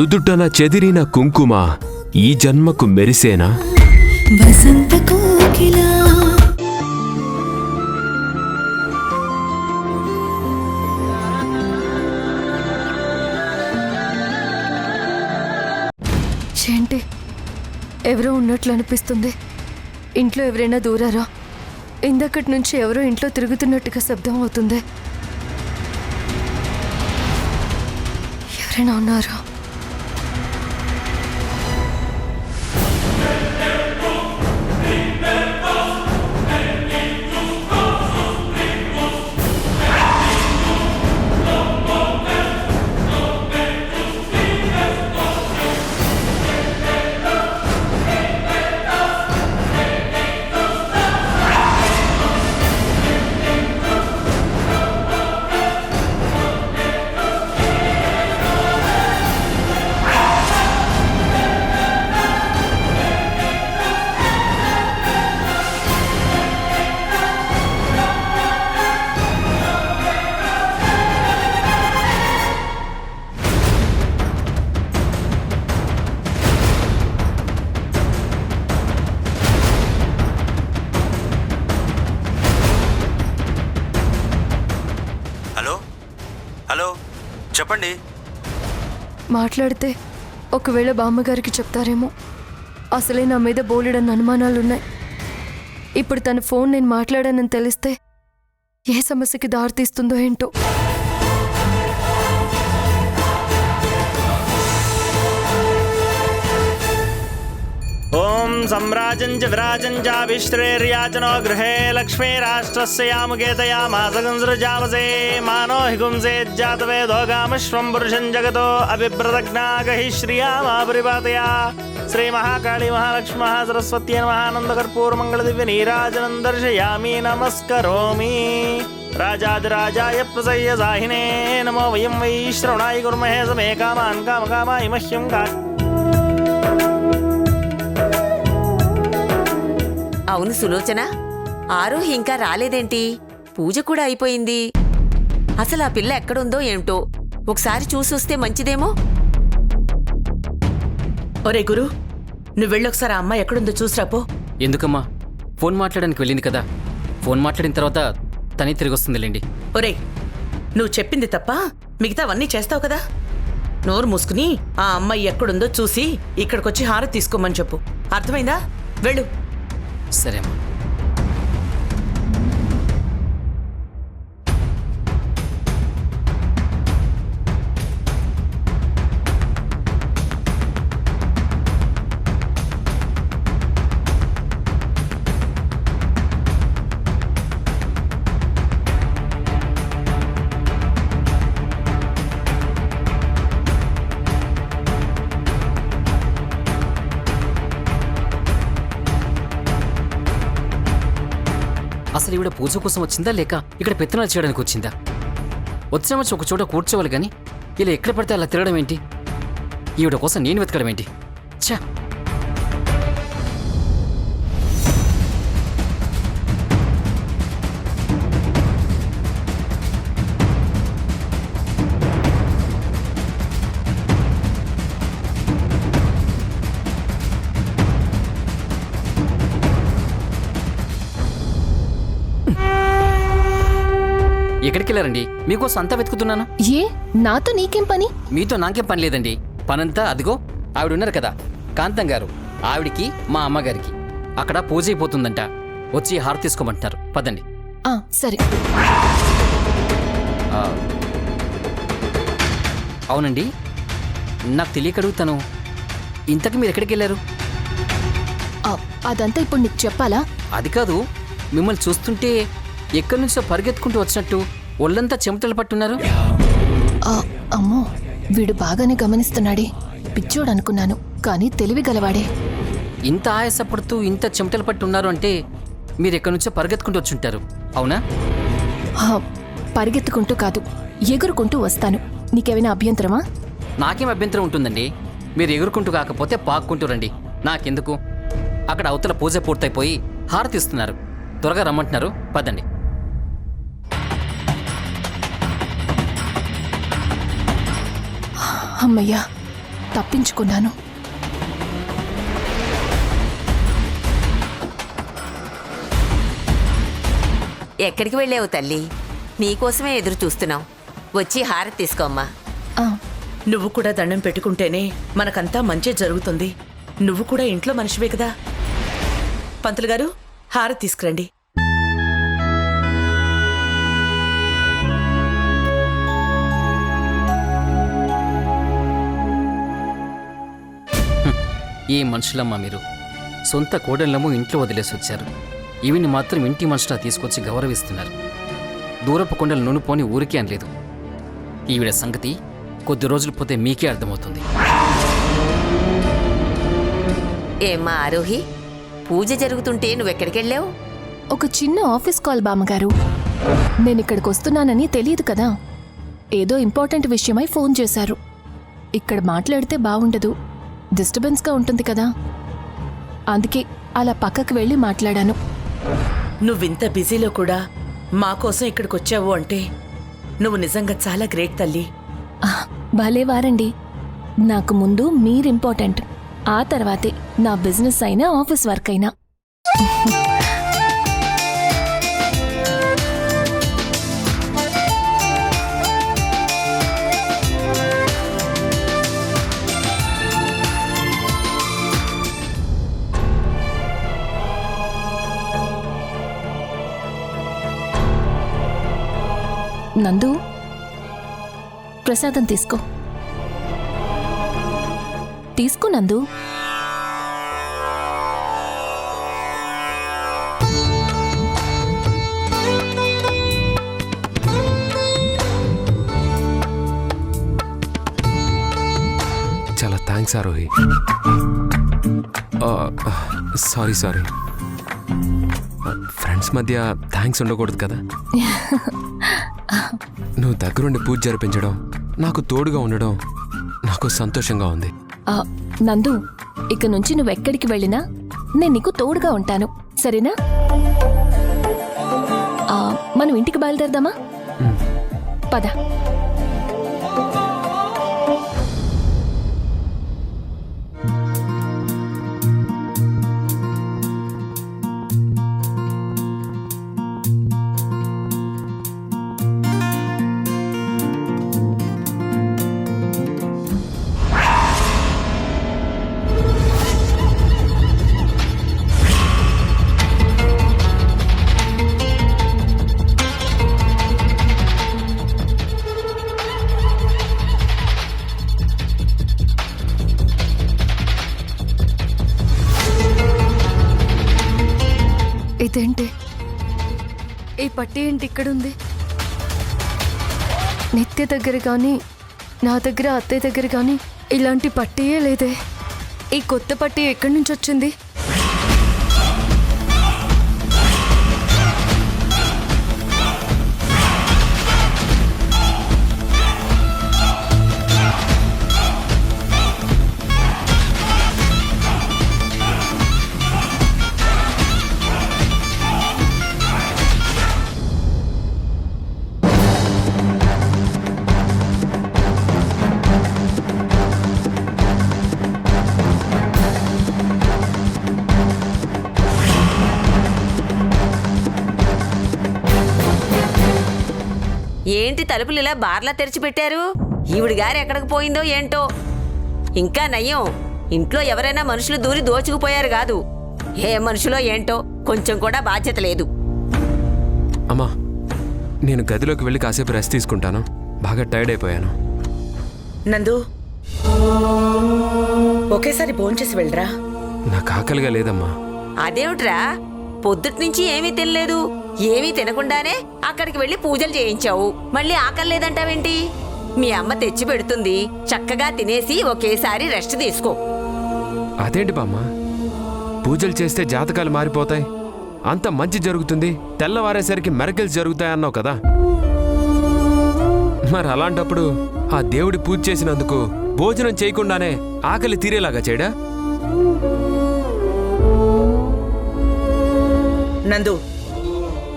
నుదుటన చెదిరిన కుంకుమ ఈ జన్మకు మెరిసేనా? వసంత కోకిలా ఏంటి ఎవరో ఉన్నట్లు అనిపిస్తుంది. ఇంట్లో ఎవరైనా దూరారా? ఇందక్కడి నుంచి ఎవరో ఇంట్లో తిరుగుతున్నట్టుగా శబ్దం అవుతుంది. ఎవరైనా ఉన్నారా? హలో చెప్పండి. మాట్లాడితే ఒకవేళ బామ్మగారికి చెప్తారేమో. అసలే నా మీద బోలెడన్న అనుమానాలున్నాయి. ఇప్పుడు తన ఫోన్ నేను మాట్లాడానని తెలిస్తే ఏ సమస్యకి దారితీస్తుందో ఏంటో. ఓం సమ్రాజంచ విరాజంచాభిశ్రేర్యాచనో గృహే లక్ష్మీ రాష్ట్రస్య యామకేతయామాసగంసృజామసే మానో హిగుంసేజ్జాతవేదోగామశ్వం పురుషం జగతో అభిభ్రతజ్ఞాగహి శ్రియామాపరిపాతయా శ్రీ మహాకాళీ మహాలక్ష్మీ సరస్వత్యై నమః. ఆనందకర్పూరమంగళ దివ్య నీరాజనం దర్శయామి నమస్కరోమి. రాజాదిరాజాయ ప్రసయ్య సాహినే నమో వయం వై శ్రవణాయ కుర్మహే సమే కామాన్ కామకామాయ మహ్యం కా. అవును సులోచన, ఆరోహి ఇంకా రాలేదేంటి? పూజ కూడా అయిపోయింది. అసలు ఆ పిల్ల ఎక్కడుందో ఏమిటో ఒకసారి చూసొస్తే మంచిదేమో. ఒరే గురు, నువ్వు వెళ్ళొకసారి ఆ అమ్మాయి ఎక్కడుందో చూసిరాపో. ఎందుకమ్మా? ఫోన్ మాట్లాడడానికి వెళ్ళింది కదా. ఫోన్ మాట్లాడిన తర్వాత తనే తిరిగి వస్తుందిలేండి. ఒరే, నువ్వు చెప్పింది తప్ప మిగతావన్నీ చేస్తావు కదా. నోరు మూసుకుని ఆ అమ్మాయి ఎక్కడుందో చూసి ఇక్కడికొచ్చి హారతి తీసుకోమని చెప్పు. అర్థమైందా? వెళ్ళు. సరే అమ్మా. అసలు ఈవిడ పూజ కోసం వచ్చిందా లేక ఇక్కడ పెత్తనాలు చేయడానికి వచ్చిందా? వచ్చిన వచ్చి ఒక చోట కూర్చోవాలి కానీ ఇలా ఎక్కడ పడితే అలా తిరగడం ఏంటి? ఈవిడ కోసం నేను వెతకడం ఏంటి? ఛా! ఎక్కడికి వెళ్ళారండి? మీకోసం అంతా వెతుకుతున్నాను. ఏ నాతో నీకేం పని? మీతో నాకేం పని లేదండి. పనంతా అదిగో ఆవిడ ఉన్నారు కదా, కాంతం గారు, ఆవిడికి మా అమ్మగారికి అక్కడ పూజ అయిపోతుందంట. వచ్చి హారతి తీసుకోమంటున్నారు. పదండి. సరే. అవునండి, నాకు తెలియక అడుగుతాను, ఇంతకు మీరు ఎక్కడికి వెళ్ళారు? అదంతా ఇప్పుడు నీకు చెప్పాలా? అది కాదు, మిమ్మల్ని చూస్తుంటే ఎక్కడి నుంచో పరిగెత్తుకుంటూ వచ్చినట్టు ఒళ్ళంతా చెమటలు పట్టున్నారు. అమ్మో, వీడు బాగానే గమనిస్తున్నాడే. పిచ్చోడు అనుకున్నాను, కానీ తెలివి గలవాడే. ఇంత ఆయాసపడుతూ ఇంత చెమటలు పట్టున్నారు అంటే మీరు ఎక్కడి నుంచో పరిగెత్తుకుంటూ వచ్చుంటారు, అవునా? పరిగెత్తుకుంటూ కాదు, ఎగురుకుంటూ వస్తాను. నీకేమైనా అభ్యంతరమా? నాకేం అభ్యంతరం ఉంటుందండి. మీరు ఎగురుకుంటూ కాకపోతే పాక్కుంటూ రండి, నాకెందుకు. అక్కడ అవతల పూజ పూర్తయిపోయి హారతి ఇస్తున్నారు, త్వరగా రమ్మంటున్నారు. పదండి. అమ్మయ్యా, తప్పించుకున్నాను. ఎక్కడికి వెళ్ళావు తల్లి? నీకోసమే ఎదురు చూస్తున్నాం. వచ్చి హారతి తీసుకోమ్మా. ఆ, నువ్వు కూడా దండం పెట్టుకుంటేనే మనకంతా మంచి జరుగుతుంది. నువ్వు కూడా ఇంట్లో మనిషివే కదా. పంతులు గారు, హారతి తీసుకురండి. ఏ మనుషులమ్మా మీరు? సొంత కోడళ్ళము ఇంట్లో వదిలేసి వచ్చారు. ఈవిని మాత్రం ఇంటి మనుషులా తీసుకొచ్చి గౌరవిస్తున్నారు. దూరపు కొండలు నునుపోని ఊరికే అనలేదు. ఈవిడ సంగతి కొద్ది రోజులు పోతే మీకే అర్థమవుతుంది. ఏమ్మా ఆరోహి, పూజ జరుగుతుంటే నువ్వెక్కడికెళ్ళావు? ఒక చిన్న ఆఫీస్ కాల్ బామ్మగారు. నేను ఇక్కడికి వస్తున్నానని తెలియదు కదా. ఏదో ఇంపార్టెంట్ విషయమై ఫోన్ చేశారు. ఇక్కడ మాట్లాడితే బాగుండదు, డిస్టర్బెన్స్గా ఉంటుంది కదా. అందుకే అలా పక్కకు వెళ్ళి మాట్లాడాను. నువ్వింత బిజీలో కూడా మా కోసం ఇక్కడికి వచ్చావు అంటే నువ్వు నిజంగా చాలా గ్రేట్ తల్లి. భలే వారండి. నాకు ముందు మీరు ఇంపార్టెంట్, ఆ తర్వాతే నా బిజినెస్ అయినా ఆఫీస్ వర్క్ అయినా. నందు, ప్రసాదం తీసుకో. తీసుకో నందు. చాలా థ్యాంక్స్ ఆరోహి. సారీ ఫ్రెండ్స్ మధ్య థ్యాంక్స్ ఉండకూడదు కదా. నువ్వు దగ్గరుండి పూజ జరిపించడం, నాకు తోడుగా ఉండడం నాకు సంతోషంగా ఉంది. నందు, ఇక నుంచి నువ్వెక్కడికి వెళ్ళినా నేను నీకు తోడుగా ఉంటాను, సరేనా? మనం ఇంటికి బయలుదేరదామా? పద. ఇదేంటి? ఈ పట్టి ఏంటి ఇక్కడుంది? నిత్య దగ్గర కానీ, నా దగ్గర అత్తయ్య దగ్గర కానీ ఇలాంటి పట్టీయే లేదే. ఈ కొత్త పట్టి ఎక్కడి నుంచి వచ్చింది? ఏంటి తలుపులు ఇలా బార్లా తెరిచిపెట్టారు? ఈవిడి గారు ఎక్కడికి పోయిందో ఏంటో. ఇంకా నయ్యం, ఇంట్లో ఎవరైనా మనుషులు దూరి దోచుకుపోయారు కాదు. ఏ మనుషులో ఏంటో, కొంచెం కూడా బాధ్యత లేదు. అమ్మా, నేను గదిలోకి వెళ్ళి కాసేపు రెస్ట్ తీసుకుంటాను. బాగా టైర్డ్ అయిపోయాను. నందు, ఒకేసారి భోంచేసి వెళ్ళరా. నాకు ఆకలిగా లేదమ్మా. అదేమిట్రా, పొద్దుట్నుంచి ఏమీ తినలేదు. ఏమీ తినకుండానే అక్కడికి వెళ్ళి పూజలు చేయించావు. మళ్ళీ ఆకలి లేదంటావేంటి? మీ అమ్మ తెచ్చి పెడుతుంది, చక్కగా తినేసి ఒకేసారి రెస్ట్ తీసుకో. అదేంటి బామ్మ, పూజలు చేస్తే జాతకాలు మారిపోతాయి, అంత మంచి జరుగుతుంది, తెల్లవారేసరికి మెరకల్స్ జరుగుతాయన్నావు కదా. మరి అలాంటప్పుడు ఆ దేవుడి పూజ చేసినందుకు భోజనం చేయకుండానే ఆకలి తీరేలాగా చేయడా? నందు,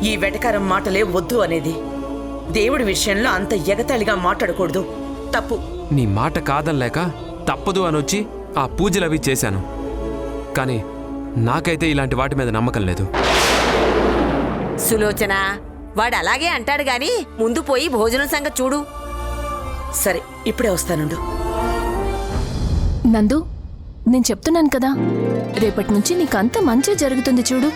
ఈ వెటకారం మాటలే వద్దు అనేది. దేవుడి విషయంలో అంత ఎగతాళిగా మాట్లాడకూడదు, తప్పు. నీ మాట కాదనలేక తప్పదు అని వచ్చి ఆ పూజలు అవి చేశాను. కానీ నాకైతే ఇలాంటి వాటి మీద నమ్మకం లేదు. సులోచన, వాడు అలాగే అంటాడు గాని ముందు పోయి భోజనం సంగతి చూడు. సరే, ఇప్పుడే వస్తానుండు. నందు, నేను చెప్తున్నాను కదా, రేపటి నుంచి నీకంత మంచి జరుగుతుంది చూడు.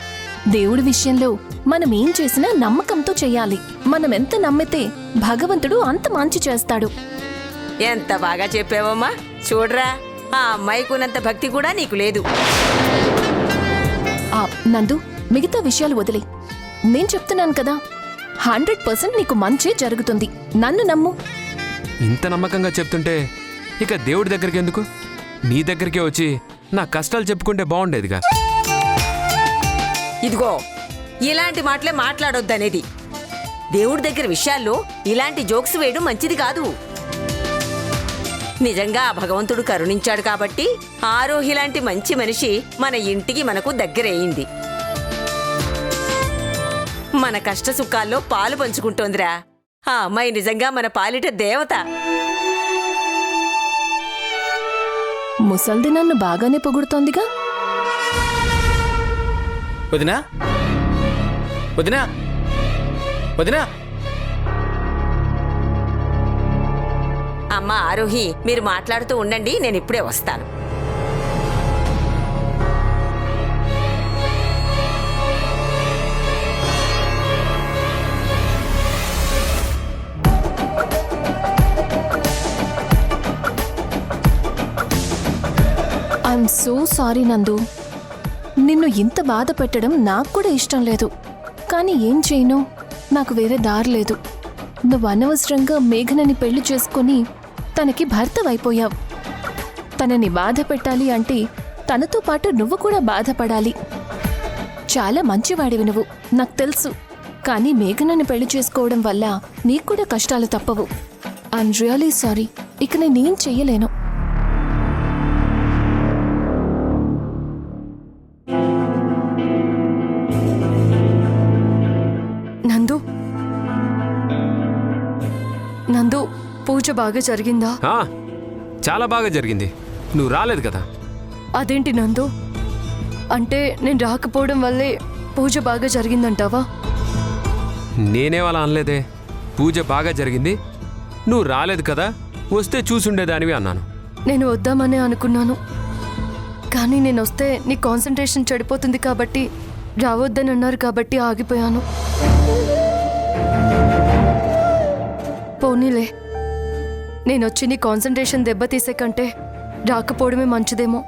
దేవుడి విషయంలో మనం ఏం చేసినా నమ్మకంతో చెయ్యాలి. మనం ఎంత నమ్మితే భగవంతుడు అంత మంచి చేస్తాడు. ఎంత బాగా చెప్పావమ్మా. చూడరా, ఆ అమ్మాయికున్నంత భక్తి కూడా నీకు లేదు. నందు, మిగతా విషయాలు వదిలే. నేను చెప్తున్నాను కదా, 100% నీకు మంచి జరుగుతుంది. నన్ను నమ్ము. ఇంత నమ్మకంగా చెప్తుంటే ఇక దేవుడి దగ్గరికి ఎందుకు, నీ దగ్గరికే వచ్చి నా కష్టాలు చెప్పుకుంటే బాగుండేదిగా. ఇదిగో, ఇలాంటి మాటలే మాట్లాడొద్దనేది. దేవుడి దగ్గర విషయాల్లో ఇలాంటి జోక్స్ వేయడం మంచిది కాదు. నిజంగా ఆ భగవంతుడు కరుణించాడు కాబట్టి ఆరోహి లాంటి మంచి మనిషి మన ఇంటికి మనకు దగ్గరయ్యింది. మన కష్ట సుఖాల్లో పాలు పంచుకుంటోందిరా. ఆ అమ్మాయి నిజంగా మన పాలిట దేవత. ముసల్ది నన్ను బాగానే పొగుడుతోందిగా. వదినా, వదినా, వదినా. అమ్మా ఆరోహి, మీరు మాట్లాడుతూ ఉండండి, నేను ఇప్పుడే వస్తాను. ఐఎమ్ సో సారీ నందు. నిన్ను ఇంత బాధ పెట్టడం నాకు కూడా ఇష్టం లేదు. కానీ ఏం చేయను, నాకు వేరే దారి లేదు. నువ్వు అనవసరంగా మేఘనని పెళ్లి చేసుకుని తనకి భర్తవైపోయావు. తనని బాధ పెట్టాలి అంటే తనతో పాటు నువ్వు కూడా బాధపడాలి. చాలా మంచివాడివి నువ్వు, నాకు తెలుసు. కానీ మేఘనని పెళ్లి చేసుకోవడం వల్ల నీకు కూడా కష్టాలు తప్పవు. I'm really sorry. ఇక నేనేం చెయ్యలేను. నందు, నందు, పూజ బాగా జరిగిందా? చాలా బాగా జరిగింది. నువ్వు రాలేదు కదా. అదేంటి నందు, అంటే నేను రాకపోవడం వల్లే పూజ బాగా జరిగిందంటావా? నేనేం అలా అనలేదే. పూజ బాగా జరిగింది, నువ్వు రాలేదు కదా, వస్తే చూసుండేదానివి అన్నాను. నేను వద్దామనే అనుకున్నాను, కానీ నేను వస్తే నీ కాన్సంట్రేషన్ చెడిపోతుంది కాబట్టి రావద్దని అన్నారు కాబట్టి ఆగిపోయాను. పోనీలే, నేను వచ్చి నీ కాన్సంట్రేషన్ దెబ్బతీసే కంటే రాకపోవడమే మంచిదేమో.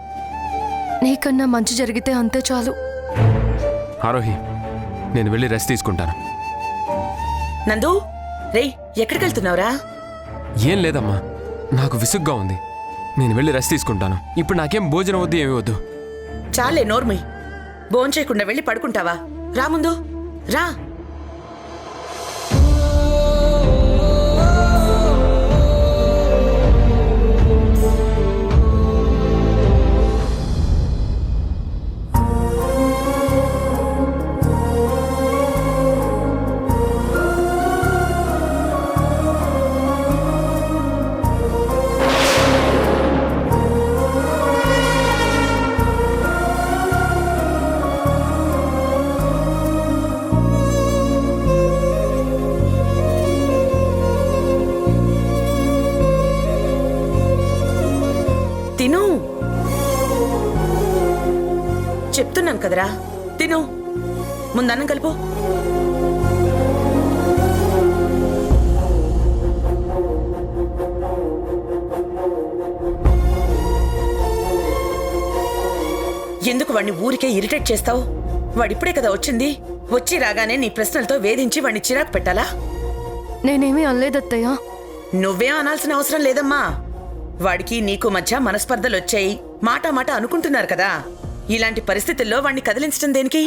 నీకన్నా మంచి జరిగితే అంతే చాలు. ఆరోహి, నేను వెళ్ళి రెస్ట్ తీసుకుంటాను. నందు, రేయ్, ఎక్కడికి వెళ్తున్నావురా? ఏం లేదమ్మా, నాకు విసుగ్గా ఉంది. నేను వెళ్ళి రెస్ట్ తీసుకుంటాను. ఇప్పుడు నాకేం భోజనం వద్దు, ఏమీ వద్దు. చాలే నోర్మి. భోంచేయకుండా వెళ్ళి పడుకుంటావా? రా ముందు రా. తిను, చెప్తున్నాను కదరా, తిను. ముందన్నం కలుపు. ఎందుకు వాడిని ఊరికే ఇరిటేట్ చేస్తావు? వాడిప్పుడే కదా వచ్చింది. వచ్చి రాగానే నీ ప్రశ్నలతో వేధించి వాడిని చిరాకు పెట్టాలా? నేనేమీ అనలేదత్తయ్య. నువ్వేం అనాల్సిన అవసరం లేదమ్మా. వాడికి నీకు మధ్య మనస్పర్ధలు వచ్చాయి, మాట మాట అనుకుంటున్నారు కదా. ఇలాంటి పరిస్థితుల్లో వాణ్ణి కదిలించడం దేనికి?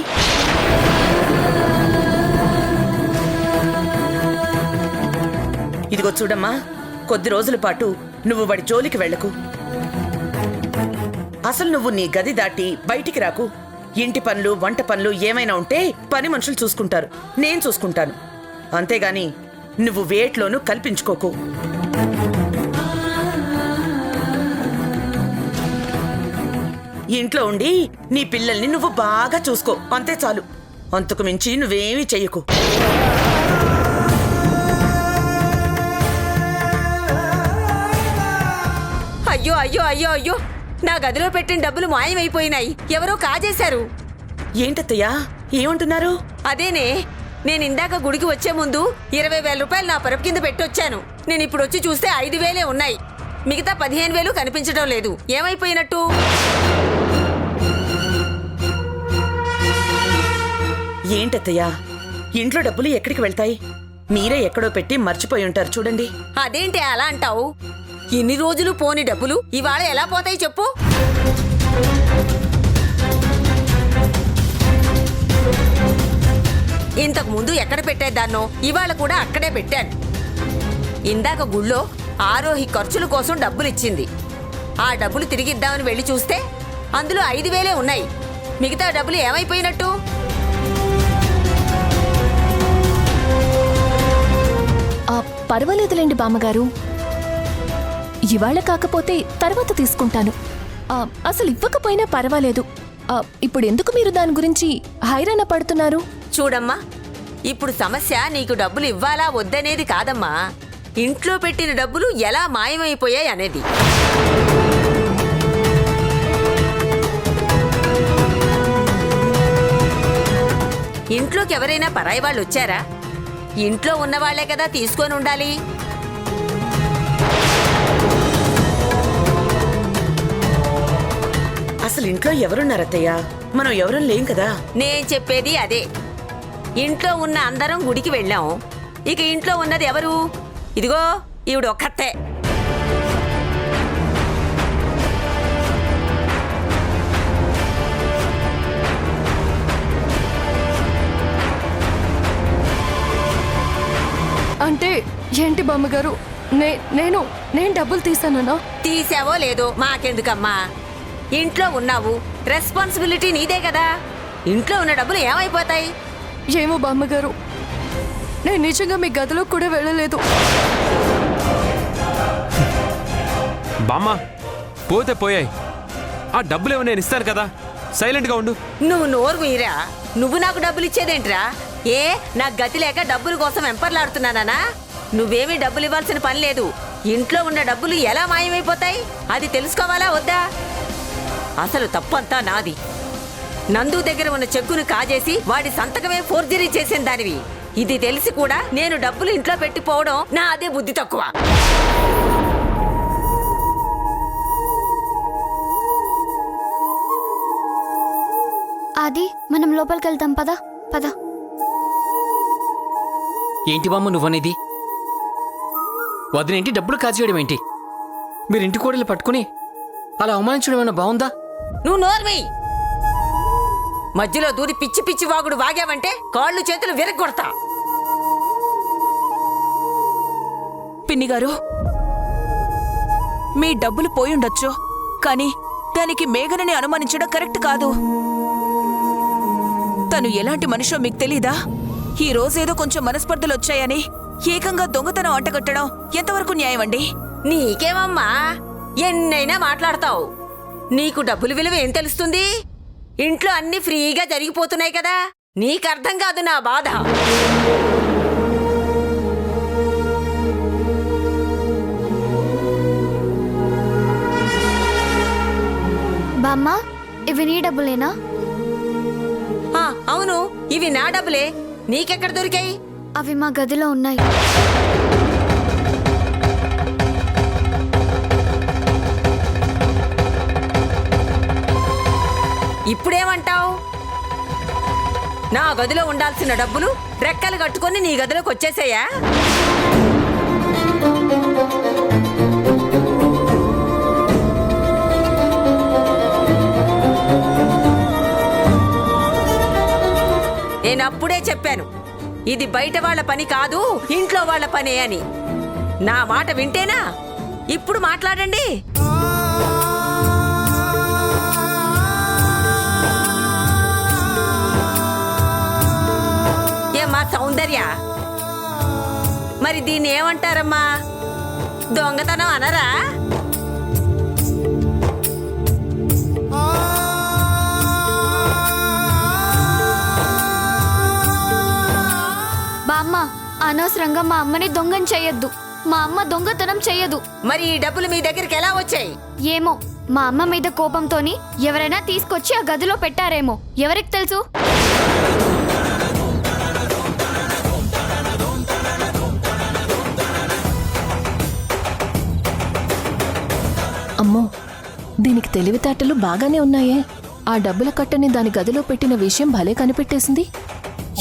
ఇదిగో చూడమ్మా, కొద్ది రోజుల పాటు నువ్వు వాడి జోలికి వెళ్ళకు. అసలు నువ్వు నీ గది దాటి బయటికి రాకు. ఇంటి పనులు, వంట పనులు ఏమైనా ఉంటే పని మనుషులు చూసుకుంటారు, నేను చూసుకుంటాను. అంతేగాని నువ్వు వేట్లోనూ కల్పించుకోకు. ఇంట్లో ఉండి నీ పిల్లల్ని నువ్వు బాగా చూసుకో, అంతే చాలు. అంతకు మించి నువ్వేమీ చెయ్యకు. అయ్యో అయ్యో అయ్యో అయ్యో, నా గదిలో పెట్టిన డబ్బులు మాయమైపోయినాయి. ఎవరో కాజేశారు. ఏంటత్తయ్యా ఏమంటున్నారు? అదేనే, నేను ఇందాక గుడికి వచ్చే ముందు 20,000 రూపాయలు నా పరుపు కింద పెట్టొచ్చాను. నేను ఇప్పుడు వచ్చి చూస్తే 5,000 ఉన్నాయి. మిగతా 15,000 కనిపించడం లేదు. ఏమైపోయినట్టు? ఏంటత్తయ్యా ఇంట్లో డబ్బులు ఎక్కడికి వెళ్తాయి? మీరే ఎక్కడో పెట్టి మర్చిపోయి ఉంటారు చూడండి. అదేంటి అలా అంటావు? ఇన్ని రోజులు పోని డబ్బులు ఇవాళ ఎలా పోతాయి చెప్పు? ఇంతకు ముందు ఎక్కడ పెట్టేదాన్నో ఇవాళ కూడా అక్కడే పెట్టాను. ఇందాక గుళ్ళో ఆరోహి ఖర్చుల కోసం డబ్బులు ఇచ్చింది. ఆ డబ్బులు తిరిగిద్దామని వెళ్ళి చూస్తే అందులో 5,000 ఉన్నాయి. మిగతా డబ్బులు ఏమైపోయినట్టు? పర్వాలేదులేండి బామ్మగారు, ఇవాళ కాకపోతే తర్వాత తీసుకుంటాను. అసలు ఇవ్వకపోయినా పర్వాలేదు. ఇప్పుడు ఎందుకు మీరు దాని గురించి హైరాణ పడుతున్నారు? చూడమ్మా, ఇప్పుడు సమస్య నీకు డబ్బులు ఇవ్వాలా వద్దనేది కాదమ్మా, ఇంట్లో పెట్టిన డబ్బులు ఎలా మాయమైపోయాయి అనేది. ఇంట్లోకి ఎవరైనా పరాయి వాళ్ళు వచ్చారా? ఇంట్లో ఉన్నవాళ్లే కదా తీసుకొని ఉండాలి. అసలు ఇంట్లో ఎవరున్నారత్తయ్యా? మనం ఎవరం లేం కదా. నేను చెప్పేది అదే. ఇంట్లో ఉన్న అందరం గుడికి వెళ్ళాం. ఇక ఇంట్లో ఉన్నది ఎవరు? ఇదిగో ఈవిడ ఒక్కతే. అంటే ఏంటి బామ్మగారు? నేను డబ్బులు తీసానన్నా? తీసావో లేదో మాకెందుకమ్మా, ఇంట్లో ఉన్నావు, రెస్పాన్సిబిలిటీ నీదే కదా. ఇంట్లో ఉన్న డబ్బులు ఏమైపోతాయి? ఏమో బామ్మగారు, నేను నిజంగా మీ గదిలో కూడా వెళ్ళలేదు. బామ్మ, పోతే పోయాయి. ఆ డబ్బులేమో నేను ఇస్తాను కదా, సైలెంట్గా ఉండు. నువ్వు నోరు మీరా? నువ్వు నాకు డబ్బులు ఇచ్చేదేంట్రా? ఏ నాకు గతి లేక డబ్బుల కోసం వెంపర్లాడుతున్నానా? నువ్వేమీ డబ్బులు ఇవ్వాల్సిన పని లేదు. ఇంట్లో ఉన్న డబ్బులు ఎలా మాయమైపోతాయి అది తెలుసుకోవాలా వద్దా? అసలు తప్పంతా నాది. నందు దగ్గర ఉన్న చెక్కును కాజేసి వాడి సంతకమే ఫోర్జరీ చేసిన దానివి. ఇది తెలిసి కూడా నేను డబ్బులు ఇంట్లో పెట్టిపోవడం నా అదే బుద్ధి తక్కువ. అది మనం లోపలికి వెళ్తాం, పద పద. ఏంటి బామ్మ నువ్వనేది? వదినేంటి డబ్బులు కాజేయడం ఏంటి? మీరు ఇంటి కోడలు పట్టుకుని అలా అవమానించడం ఏమైనా బాగుందా? నువ్వు నోర్మి. మధ్యలో దూరి పిచ్చి పిచ్చి వాగుడు వాగావంటే కాళ్ళు చేతులు విరగొడతా. పిన్ని గారు, మీ డబ్బులు పోయుండొచ్చు, కానీ దానికి మేఘనని అనుమానించడం కరెక్ట్ కాదు. తను ఎలాంటి మనిషో మీకు తెలీదా? ఈ రోజేదో కొంచెం మనస్పర్ధలు వచ్చాయని ఏకంగా దొంగతనం అంటగట్టడం ఎంతవరకు న్యాయమండి? నీకేమమ్మా, ఎన్నైనా మాట్లాడతావు. నీకు డబ్బులు విలువ ఏం తెలుస్తుంది? ఇంట్లో అన్ని ఫ్రీగా జరిగిపోతున్నాయి కదా. నీకర్థం కాదు నా బాధ. బామ్మ, ఇవి నీ డబ్బులేనా? అవును, ఇవి నా డబ్బులే. నీకెక్కడ దొరికాయి? అవి మా గదిలో ఉన్నాయి. ఇప్పుడేమంటావు? నా గదిలో ఉండాల్సిన డబ్బులు రెక్కలు కట్టుకొని నీ గదిలోకి వచ్చేసాయా? నేనప్పుడే చెప్పాను, ఇది బయట వాళ్ళ పని కాదు, ఇంట్లో వాళ్ళ పనే అని. నా మాట వింటేనా? ఇప్పుడు మాట్లాడండి. ఏమ్మా సౌందర్య, మరి దీన్ని ఏమంటారమ్మా? దొంగతనం అనరా? అనవసరంగా మా అమ్మని దొంగని చెయ్యొద్దు. మా అమ్మ దొంగతనం చెయ్యదు. మరి ఈ డబ్బులు మీ దగ్గరికి ఎలా వచ్చాయి? ఏమో మా అమ్మ మీద కోపంతోని ఎవరైనా తీసుకొచ్చి ఆ గదిలో పెట్టారేమో, ఎవరికి తెలుసు. అమ్మో, దీనికి తెలివితేటలు బాగానే ఉన్నాయే. ఆ డబ్బుల కట్టని దాని గదిలో పెట్టిన విషయం భలే కనిపెట్టేసింది.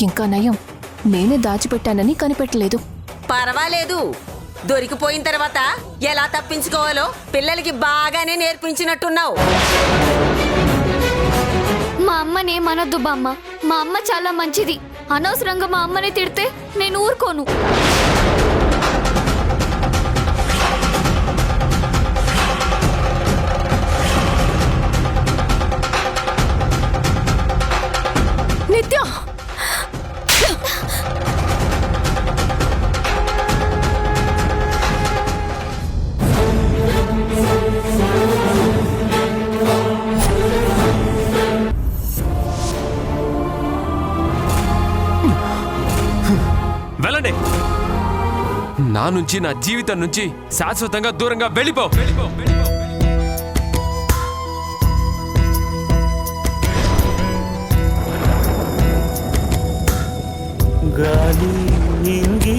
ఇంకా నయం, నేనే దాచిపెట్టానని కనిపెట్టలేదు. పర్వాలేదు, దొరికిపోయిన తర్వాత ఎలా తప్పించుకోవాలో పిల్లలకి బాగానే నేర్పించినట్టున్నావు. మా అమ్మని ఏమనొద్దు బామ్మ. మా అమ్మ చాలా మంచిది. అనవసరంగా మా అమ్మని తిడితే నేను ఊరుకోను. నిత్య, వెళ్ళండి. నా నుంచి, నా జీవితం నుంచి శాశ్వతంగా దూరంగా వెళ్ళిపో. గాలి ఇంగి